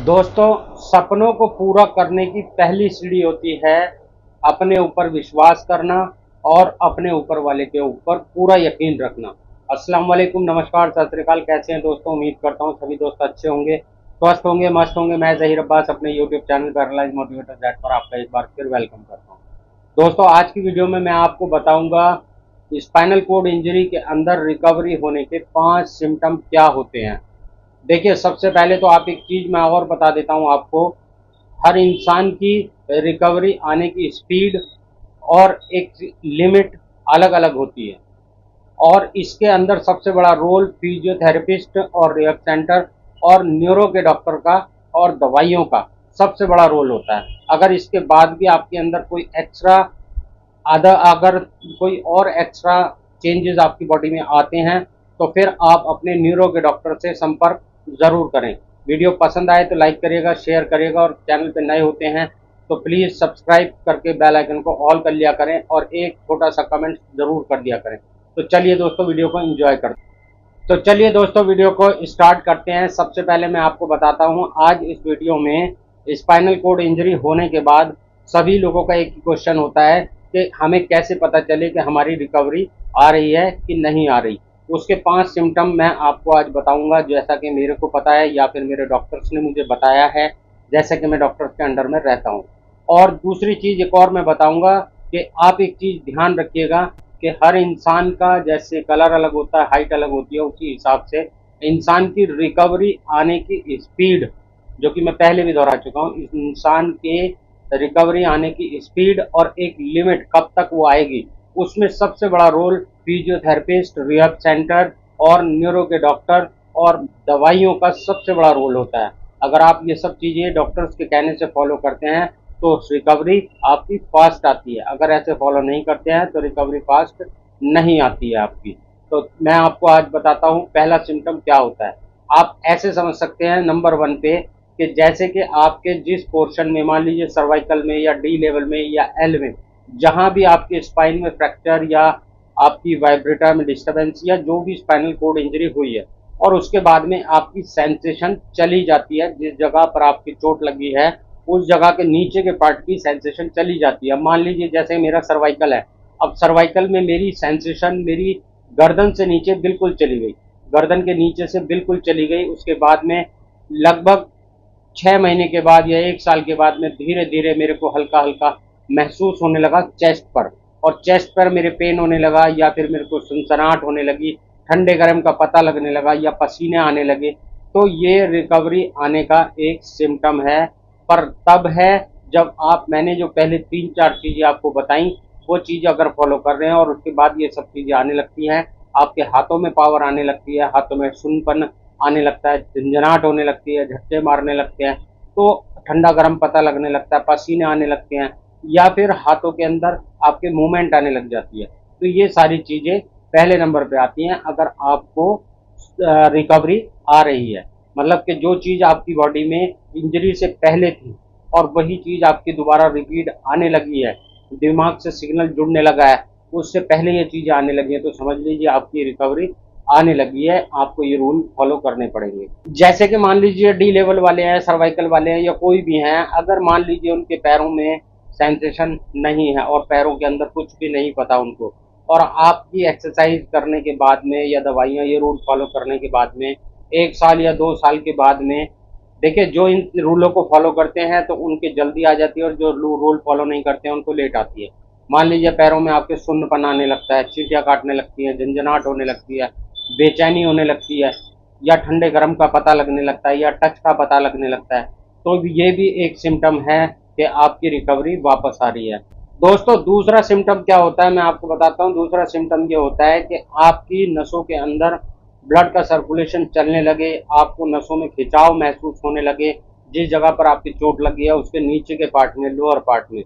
दोस्तों, सपनों को पूरा करने की पहली सीढ़ी होती है अपने ऊपर विश्वास करना और अपने ऊपर वाले के ऊपर पूरा यकीन रखना। अस्सलाम वालेकुम, नमस्कार, सत श्री अकाल। कैसे हैं दोस्तों? उम्मीद करता हूं सभी दोस्त अच्छे होंगे, स्वस्थ होंगे, मस्त होंगे। मैं ज़हीर अब्बास अपने YouTube channel paralyse motivator that पर आपका एक बार फिर वेलकम करता हूँ। दोस्तों, आज की वीडियो में मैं आपको बताऊंगा स्पाइनल कोड इंजरी के अंदर रिकवरी होने के 5 सिम्टम क्या होते हैं। देखिए, सबसे पहले तो आप एक चीज़ मैं और बता देता हूँ आपको। हर इंसान की रिकवरी आने की स्पीड और एक लिमिट अलग अलग होती है, और इसके अंदर सबसे बड़ा रोल फिजियोथेरेपिस्ट और रिहैब सेंटर और न्यूरो के डॉक्टर का और दवाइयों का सबसे बड़ा रोल होता है। अगर इसके बाद भी आपके अंदर कोई एक्स्ट्रा अगर कोई और एक्स्ट्रा चेंजेस आपकी बॉडी में आते हैं तो फिर आप अपने न्यूरो के डॉक्टर से संपर्क ज़रूर करें। वीडियो पसंद आए तो लाइक करिएगा, शेयर करिएगा, और चैनल पे नए होते हैं तो प्लीज़ सब्सक्राइब करके बेल आइकन को ऑल कर लिया करें और एक छोटा सा कमेंट ज़रूर कर दिया करें। तो चलिए दोस्तों, वीडियो को एंजॉय करते हैं। तो चलिए दोस्तों, वीडियो को स्टार्ट करते हैं। सबसे पहले मैं आपको बताता हूँ आज इस वीडियो में स्पाइनल कोड इंजरी होने के बाद सभी लोगों का एक ही क्वेश्चन होता है कि हमें कैसे पता चले कि हमारी रिकवरी आ रही है कि नहीं आ रही। उसके 5 सिम्टम मैं आपको आज बताऊंगा, जैसा कि मेरे को पता है या फिर मेरे डॉक्टर्स ने मुझे बताया है, जैसे कि मैं डॉक्टर्स के अंडर में रहता हूं। और दूसरी चीज़ एक और मैं बताऊंगा कि आप एक चीज़ ध्यान रखिएगा कि हर इंसान का जैसे कलर अलग होता है, हाइट अलग होती है, उसी हिसाब से इंसान की रिकवरी आने की स्पीड, जो कि मैं पहले भी दोहरा चुका हूँ, इस इंसान के रिकवरी आने की स्पीड और एक लिमिट कब तक वो आएगी, उसमें सबसे बड़ा रोल फिजियोथेरेपिस्ट, रिहैब सेंटर और न्यूरो के डॉक्टर और दवाइयों का सबसे बड़ा रोल होता है। अगर आप ये सब चीज़ें डॉक्टर्स के कहने से फॉलो करते हैं तो रिकवरी आपकी फास्ट आती है। अगर ऐसे फॉलो नहीं करते हैं तो रिकवरी फास्ट नहीं आती है आपकी। तो मैं आपको आज बताता हूँ पहला सिम्टम क्या होता है। आप ऐसे समझ सकते हैं नंबर 1 पे कि जैसे कि आपके जिस पोर्शन में, मान लीजिए सर्वाइकल में या डी लेवल में या एल में, जहाँ भी आपके स्पाइन में फ्रैक्चर या आपकी वाइब्रेटर में डिस्टर्बेंस या जो भी स्पाइनल कोड इंजरी हुई है और उसके बाद में आपकी सेंसेशन चली जाती है, जिस जगह पर आपकी चोट लगी है उस जगह के नीचे के पार्ट की सेंसेशन चली जाती है। मान लीजिए जैसे मेरा सर्वाइकल है, अब सर्वाइकल में मेरी सेंसेशन मेरी गर्दन से नीचे बिल्कुल चली गई, गर्दन के नीचे से बिल्कुल चली गई। उसके बाद में लगभग 6 महीने के बाद या 1 साल के बाद में धीरे धीरे मेरे को हल्का हल्का महसूस होने लगा चेस्ट पर, और चेस्ट पर मेरे पेन होने लगा या फिर मेरे को सनसनाहट होने लगी, ठंडे गर्म का पता लगने लगा या पसीने आने लगे। तो ये रिकवरी आने का एक सिम्टम है, पर तब है जब आप, मैंने जो पहले 3-4 चीज़ें आपको बताई वो चीज़ अगर फॉलो कर रहे हैं और उसके बाद ये सब चीज़ें आने लगती हैं, आपके हाथों में पावर आने लगती है, हाथों में सुन्नपन आने लगता है, झंझनाहट होने लगती है, झटके मारने लगते हैं, तो ठंडा गर्म पता लगने लगता है, पसीने आने लगते हैं, या फिर हाथों के अंदर आपके मूवमेंट आने लग जाती है। तो ये सारी चीज़ें पहले नंबर पे आती हैं अगर आपको रिकवरी आ रही है। मतलब कि जो चीज़ आपकी बॉडी में इंजरी से पहले थी और वही चीज़ आपकी दोबारा रिपीट आने लगी है, दिमाग से सिग्नल जुड़ने लगा है, उससे पहले ये चीज़ें आने लगी है, तो समझ लीजिए आपकी रिकवरी आने लगी है। आपको ये रूल फॉलो करने पड़ेंगे। जैसे कि मान लीजिए डी लेवल वाले हैं, सर्वाइकल वाले हैं या कोई भी हैं, अगर मान लीजिए उनके पैरों में सेंसेशन नहीं है और पैरों के अंदर कुछ भी नहीं पता उनको, और आपकी एक्सरसाइज करने के बाद में या दवाइयाँ ये रूल फॉलो करने के बाद में 1 साल या 2 साल के बाद में, देखिए जो इन रूलों को फॉलो करते हैं तो उनकी जल्दी आ जाती है और जो रूल फॉलो नहीं करते हैं उनको लेट आती है। मान लीजिए पैरों में आपके सुन्नपन आने लगता है, चींटियाँ काटने लगती हैं, झंझनाहट होने लगती है, बेचैनी होने लगती है, या ठंडे गर्म का पता लगने लगता है या टच का पता लगने लगता है, तो ये भी एक सिम्टम है कि आपकी रिकवरी वापस आ रही है। दोस्तों, दूसरा सिम्टम क्या होता है मैं आपको बताता हूँ। दूसरा सिम्टम ये होता है कि आपकी नसों के अंदर ब्लड का सर्कुलेशन चलने लगे, आपको नसों में खिंचाव महसूस होने लगे, जिस जगह पर आपकी चोट लगी है उसके नीचे के पार्ट में, लोअर पार्ट में,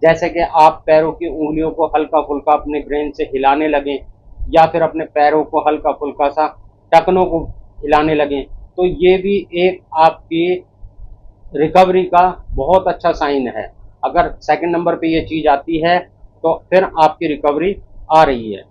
जैसे कि आप पैरों की उंगलियों को हल्का फुल्का अपने ब्रेन से हिलाने लगें या फिर अपने पैरों को हल्का फुल्का सा टखनों को हिलाने लगें, तो ये भी एक आपकी रिकवरी का बहुत अच्छा साइन है। अगर सेकंड नंबर पे ये चीज़ आती है तो फिर आपकी रिकवरी आ रही है।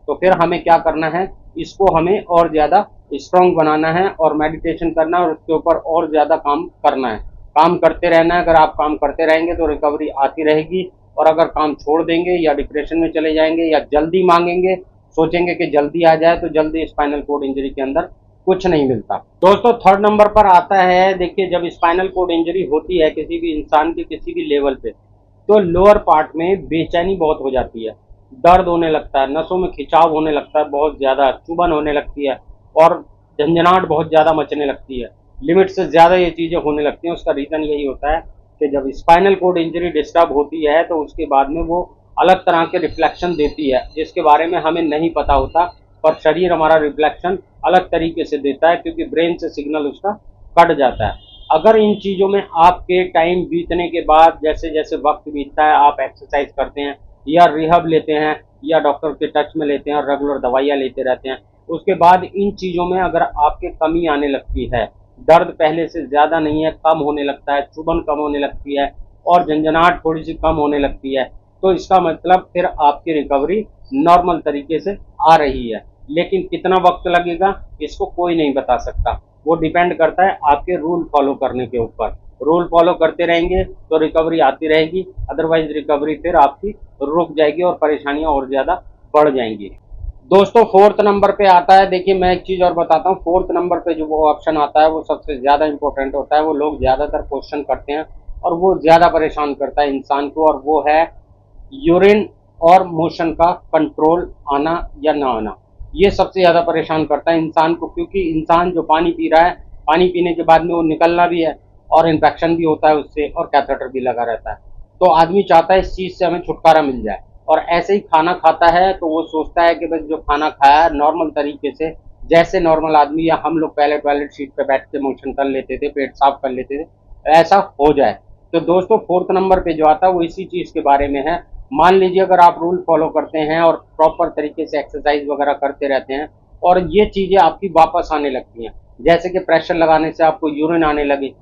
तो फिर हमें क्या करना है, इसको हमें और ज़्यादा स्ट्रांग बनाना है और मेडिटेशन करना है और उसके ऊपर और ज़्यादा काम करना है। काम करते रहना है। अगर आप काम करते रहेंगे तो रिकवरी आती रहेगी, और अगर काम छोड़ देंगे या डिप्रेशन में चले जाएंगे या जल्दी मांगेंगे, सोचेंगे कि जल्दी आ जाए, तो जल्दी स्पाइनल कोड इंजरी के अंदर कुछ नहीं मिलता। दोस्तों, थर्ड नंबर पर आता है, देखिए जब स्पाइनल कोड इंजरी होती है किसी भी इंसान के किसी भी लेवल पे, तो लोअर पार्ट में बेचैनी बहुत हो जाती है, दर्द होने लगता है, नसों में खिंचाव होने लगता है, बहुत ज़्यादा चुभन होने लगती है और झंझनाहट बहुत ज़्यादा मचने लगती है, लिमिट से ज़्यादा ये चीज़ें होने लगती हैं। उसका रीज़न यही होता है कि जब स्पाइनल कोड इंजरी डिस्टर्ब होती है तो उसके बाद में वो अलग तरह के रिफ्लेक्शन देती है, जिसके बारे में हमें नहीं पता होता, पर शरीर हमारा रिफ्लेक्शन अलग तरीके से देता है क्योंकि ब्रेन से सिग्नल उसका कट जाता है। अगर इन चीज़ों में आपके टाइम बीतने के बाद, जैसे जैसे वक्त बीतता है, आप एक्सरसाइज करते हैं या रिहब लेते हैं या डॉक्टर के टच में लेते हैं और रेगुलर दवाइयाँ लेते रहते हैं, उसके बाद इन चीज़ों में अगर आपके कमी आने लगती है, दर्द पहले से ज़्यादा नहीं है, कम होने लगता है, चुभन कम होने लगती है और झंझनाहट थोड़ी सी कम होने लगती है, तो इसका मतलब फिर आपकी रिकवरी नॉर्मल तरीके से आ रही है। लेकिन कितना वक्त लगेगा इसको कोई नहीं बता सकता, वो डिपेंड करता है आपके रूल फॉलो करने के ऊपर। रूल फॉलो करते रहेंगे तो रिकवरी आती रहेगी, अदरवाइज रिकवरी फिर आपकी रुक जाएगी और परेशानियां और ज़्यादा बढ़ जाएंगी। दोस्तों, फोर्थ नंबर पे आता है, देखिए मैं एक चीज़ और बताता हूँ, फोर्थ नंबर पे जो वो ऑप्शन आता है वो सबसे ज़्यादा इंपॉर्टेंट होता है, वो लोग ज़्यादातर क्वेश्चन करते हैं और वो ज़्यादा परेशान करता है इंसान को, और वो है यूरिन और मोशन का कंट्रोल आना या ना आना। ये सबसे ज़्यादा परेशान करता है इंसान को, क्योंकि इंसान जो पानी पी रहा है, पानी पीने के बाद में वो निकलना भी है और इन्फेक्शन भी होता है उससे और कैथेटर भी लगा रहता है। तो आदमी चाहता है इस चीज़ से हमें छुटकारा मिल जाए, और ऐसे ही खाना खाता है तो वो सोचता है कि बस जो खाना खाया है नॉर्मल तरीके से, जैसे नॉर्मल आदमी या हम लोग पहले टॉयलेट सीट पे बैठ के मोशन कर लेते थे, पेट साफ कर लेते थे, ऐसा हो जाए। तो दोस्तों, फोर्थ नंबर पे जो आता है वो इसी चीज़ के बारे में है। मान लीजिए अगर आप रूल फॉलो करते हैं और प्रॉपर तरीके से एक्सरसाइज वगैरह करते रहते हैं और ये चीज़ें आपकी वापस आने लगती हैं, जैसे कि प्रेशर लगाने से आपको यूरिन आने लगे,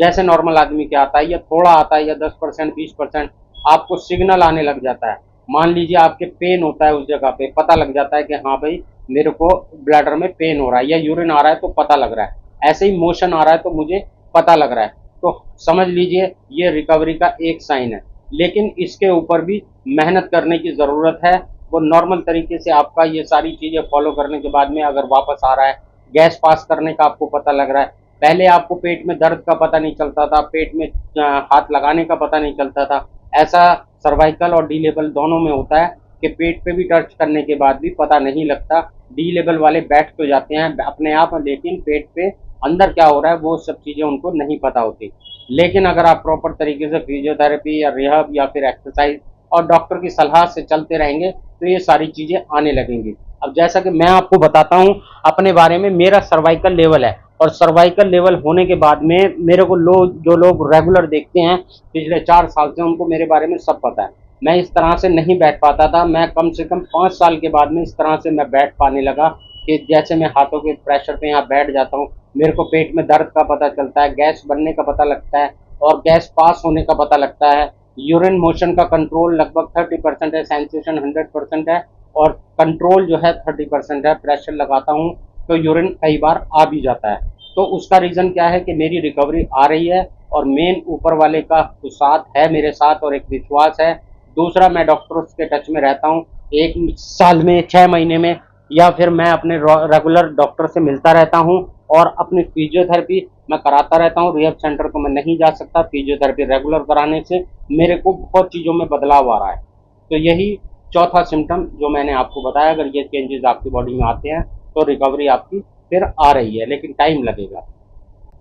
जैसे नॉर्मल आदमी के आता है या थोड़ा आता है या 10% 20% आपको सिग्नल आने लग जाता है। मान लीजिए आपके पेन होता है, उस जगह पे पता लग जाता है कि हाँ भाई मेरे को ब्लैडर में पेन हो रहा है या यूरिन आ रहा है तो पता लग रहा है, ऐसे ही मोशन आ रहा है तो मुझे पता लग रहा है, तो समझ लीजिए ये रिकवरी का एक साइन है। लेकिन इसके ऊपर भी मेहनत करने की ज़रूरत है। वो नॉर्मल तरीके से आपका ये सारी चीज़ें फॉलो करने के बाद में अगर वापस आ रहा है, गैस पास करने का आपको पता लग रहा है, पहले आपको पेट में दर्द का पता नहीं चलता था, पेट में हाथ लगाने का पता नहीं चलता था, ऐसा सर्वाइकल और डी लेवल दोनों में होता है कि पेट पे भी टच करने के बाद भी पता नहीं लगता। डी लेवल वाले बैठ तो जाते हैं अपने आप, लेकिन पेट पे अंदर क्या हो रहा है वो सब चीज़ें उनको नहीं पता होती। लेकिन अगर आप प्रॉपर तरीके से फिजियोथेरेपी या रिहब या फिर एक्सरसाइज और डॉक्टर की सलाह से चलते रहेंगे तो ये सारी चीज़ें आने लगेंगी। अब जैसा कि मैं आपको बताता हूँ अपने बारे में, मेरा सर्वाइकल लेवल है और सर्वाइकल लेवल होने के बाद में मेरे को जो लोग रेगुलर देखते हैं पिछले 4 साल से, उनको मेरे बारे में सब पता है। मैं इस तरह से नहीं बैठ पाता था, मैं कम से कम 5 साल के बाद में इस तरह से मैं बैठ पाने लगा कि जैसे मैं हाथों के प्रेशर पे यहाँ बैठ जाता हूँ, मेरे को पेट में दर्द का पता चलता है, गैस बनने का पता लगता है और गैस पास होने का पता लगता है। यूरिन मोशन का कंट्रोल लगभग 30% है, सेंसेशन 100% है और कंट्रोल जो है 30% है। प्रेशर लगाता हूँ तो यूरिन कई बार आ भी जाता है। तो उसका रीज़न क्या है कि मेरी रिकवरी आ रही है और मेन ऊपर वाले का तो साथ है मेरे साथ और एक विश्वास है। दूसरा, मैं डॉक्टरों के टच में रहता हूँ, 1 साल में 6 महीने में, या फिर मैं अपने रेगुलर डॉक्टर से मिलता रहता हूँ और अपनी फिजियोथेरेपी मैं कराता रहता हूँ। रिहब सेंटर तो मैं नहीं जा सकता, फिजियोथेरेपी रेगुलर कराने से मेरे को बहुत चीज़ों में बदलाव आ रहा है। तो यही चौथा सिम्टम जो मैंने आपको बताया, अगर ये चेंजेस आपकी बॉडी में आते हैं तो रिकवरी आपकी फिर आ रही है, लेकिन टाइम लगेगा।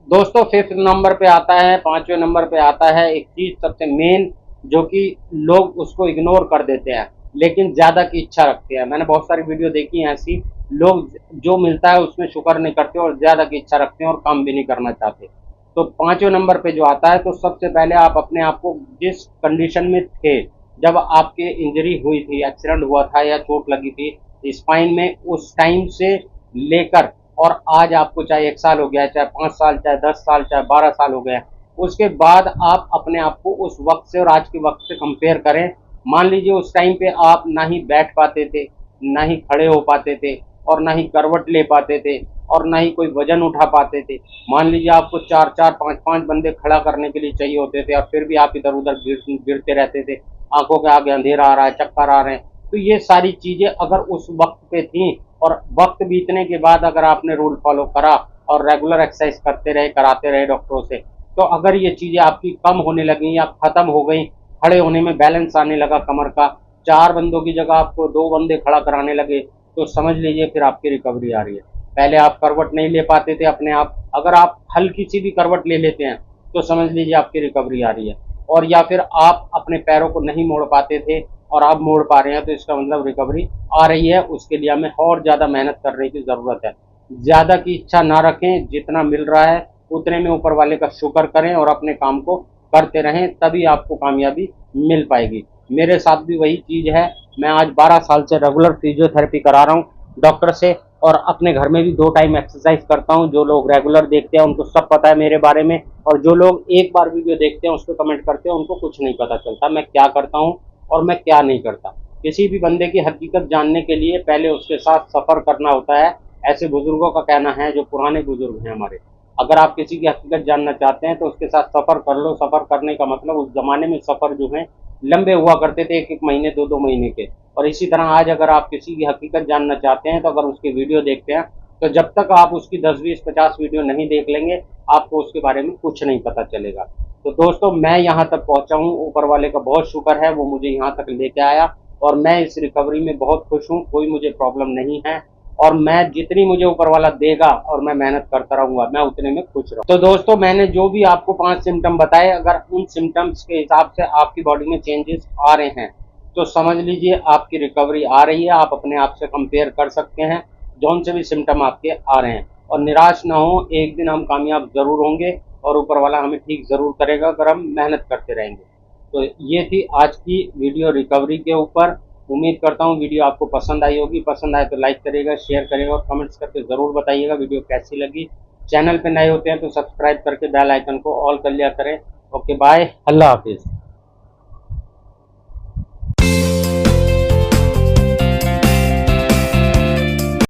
दोस्तों, फिफ्थ नंबर पे आता है, 5वें नंबर पे आता है एक चीज़ सबसे मेन, जो कि लोग उसको इग्नोर कर देते हैं लेकिन ज़्यादा की इच्छा रखते हैं। मैंने बहुत सारी वीडियो देखी हैं ऐसी, लोग जो मिलता है उसमें शुक्र नहीं करते और ज़्यादा की इच्छा रखते हैं और काम भी नहीं करना चाहते। तो 5वें नंबर पे जो आता है, तो सबसे पहले आप अपने आप को जिस कंडीशन में थे जब आपके इंजरी हुई थी, एक्सीडेंट हुआ था या चोट लगी थी स्पाइन में, उस टाइम से लेकर और आज आपको चाहे 1 साल हो गया, चाहे 5 साल, चाहे 10 साल, चाहे 12 साल हो गया, उसके बाद आप अपने आप को उस वक्त से और आज के वक्त से कंपेयर करें। मान लीजिए उस टाइम पे आप ना ही बैठ पाते थे, ना ही खड़े हो पाते थे और ना ही करवट ले पाते थे, और ना ही कोई वजन उठा पाते थे। मान लीजिए आपको 4-4 5-5 बंदे खड़ा करने के लिए चाहिए होते थे और फिर भी आप इधर उधर गिरते रहते थे, आंखों के आगे अंधेरा आ रहा है, चक्कर आ रहे हैं। तो ये सारी चीजें अगर उस वक्त पे थी और वक्त बीतने के बाद अगर आपने रूल फॉलो करा और रेगुलर एक्सरसाइज करते रहे, कराते रहे डॉक्टरों से, तो अगर ये चीजें आपकी कम होने लगी या खत्म हो गई, खड़े होने में बैलेंस आने लगा कमर का, 4 बंदों की जगह आपको 2 बंदे खड़ा कराने लगे, तो समझ लीजिए फिर आपकी रिकवरी आ रही है। पहले आप करवट नहीं ले पाते थे अपने आप, अगर आप हल्की सी भी करवट ले लेते हैं तो समझ लीजिए आपकी रिकवरी आ रही है। और या फिर आप अपने पैरों को नहीं मोड़ पाते थे और आप मोड़ पा रहे हैं, तो इसका मतलब रिकवरी आ रही है। उसके लिए हमें और ज़्यादा मेहनत करने की ज़रूरत है। ज़्यादा की इच्छा ना रखें, जितना मिल रहा है उतने में ऊपर वाले का शुक्र करें और अपने काम को करते रहें, तभी आपको कामयाबी मिल पाएगी। मेरे साथ भी वही चीज़ है। मैं आज 12 साल से रेगुलर फिजियोथेरेपी करा रहा हूँ डॉक्टर से, और अपने घर में भी 2 टाइम एक्सरसाइज करता हूँ। जो लोग रेगुलर देखते हैं उनको सब पता है मेरे बारे में, और जो लोग एक बार वीडियो देखते हैं उस पर कमेंट करते हैं उनको कुछ नहीं पता चलता मैं क्या करता हूँ और मैं क्या नहीं करता। किसी भी बंदे की हकीकत जानने के लिए पहले उसके साथ सफ़र करना होता है, ऐसे बुजुर्गों का कहना है, जो पुराने बुजुर्ग हैं हमारे। अगर आप किसी की हकीकत जानना चाहते हैं तो उसके साथ सफ़र कर लो। सफ़र करने का मतलब, उस ज़माने में सफ़र जो है लंबे हुआ करते थे, 1-1 महीने 2-2 महीने के। और इसी तरह आज अगर आप किसी की हकीकत जानना चाहते हैं तो अगर उसकी वीडियो देखते हैं, तो जब तक आप उसकी 10-20-50 वीडियो नहीं देख लेंगे, आपको उसके बारे में कुछ नहीं पता चलेगा। तो दोस्तों, मैं यहाँ तक पहुँचा हूँ, ऊपर वाले का बहुत शुक्र है, वो मुझे यहाँ तक लेके आया और मैं इस रिकवरी में बहुत खुश हूँ। कोई मुझे प्रॉब्लम नहीं है और मैं जितनी मुझे ऊपर वाला देगा और मैं मेहनत करता रहूंगा, मैं उतने में खुश रहूँ। तो दोस्तों, मैंने जो भी आपको 5 सिम्टम बताए, अगर उन सिम्टम्स के हिसाब से आपकी बॉडी में चेंजेस आ रहे हैं तो समझ लीजिए आपकी रिकवरी आ रही है। आप अपने आप से कंपेयर कर सकते हैं जौन से भी सिम्टम आपके आ रहे हैं, और निराश ना हो, एक दिन हम कामयाब जरूर होंगे और ऊपर वाला हमें ठीक जरूर करेगा अगर हम मेहनत करते रहेंगे। तो ये थी आज की वीडियो रिकवरी के ऊपर। उम्मीद करता हूँ वीडियो आपको पसंद आई होगी। पसंद आए तो लाइक करिएगा, शेयर करिएगा और कमेंट्स करके ज़रूर बताइएगा वीडियो कैसी लगी। चैनल पे नए होते हैं तो सब्सक्राइब करके बेल आइकन को ऑल कर लिया करें। ओके, बाय, अल्लाह हाफिज़।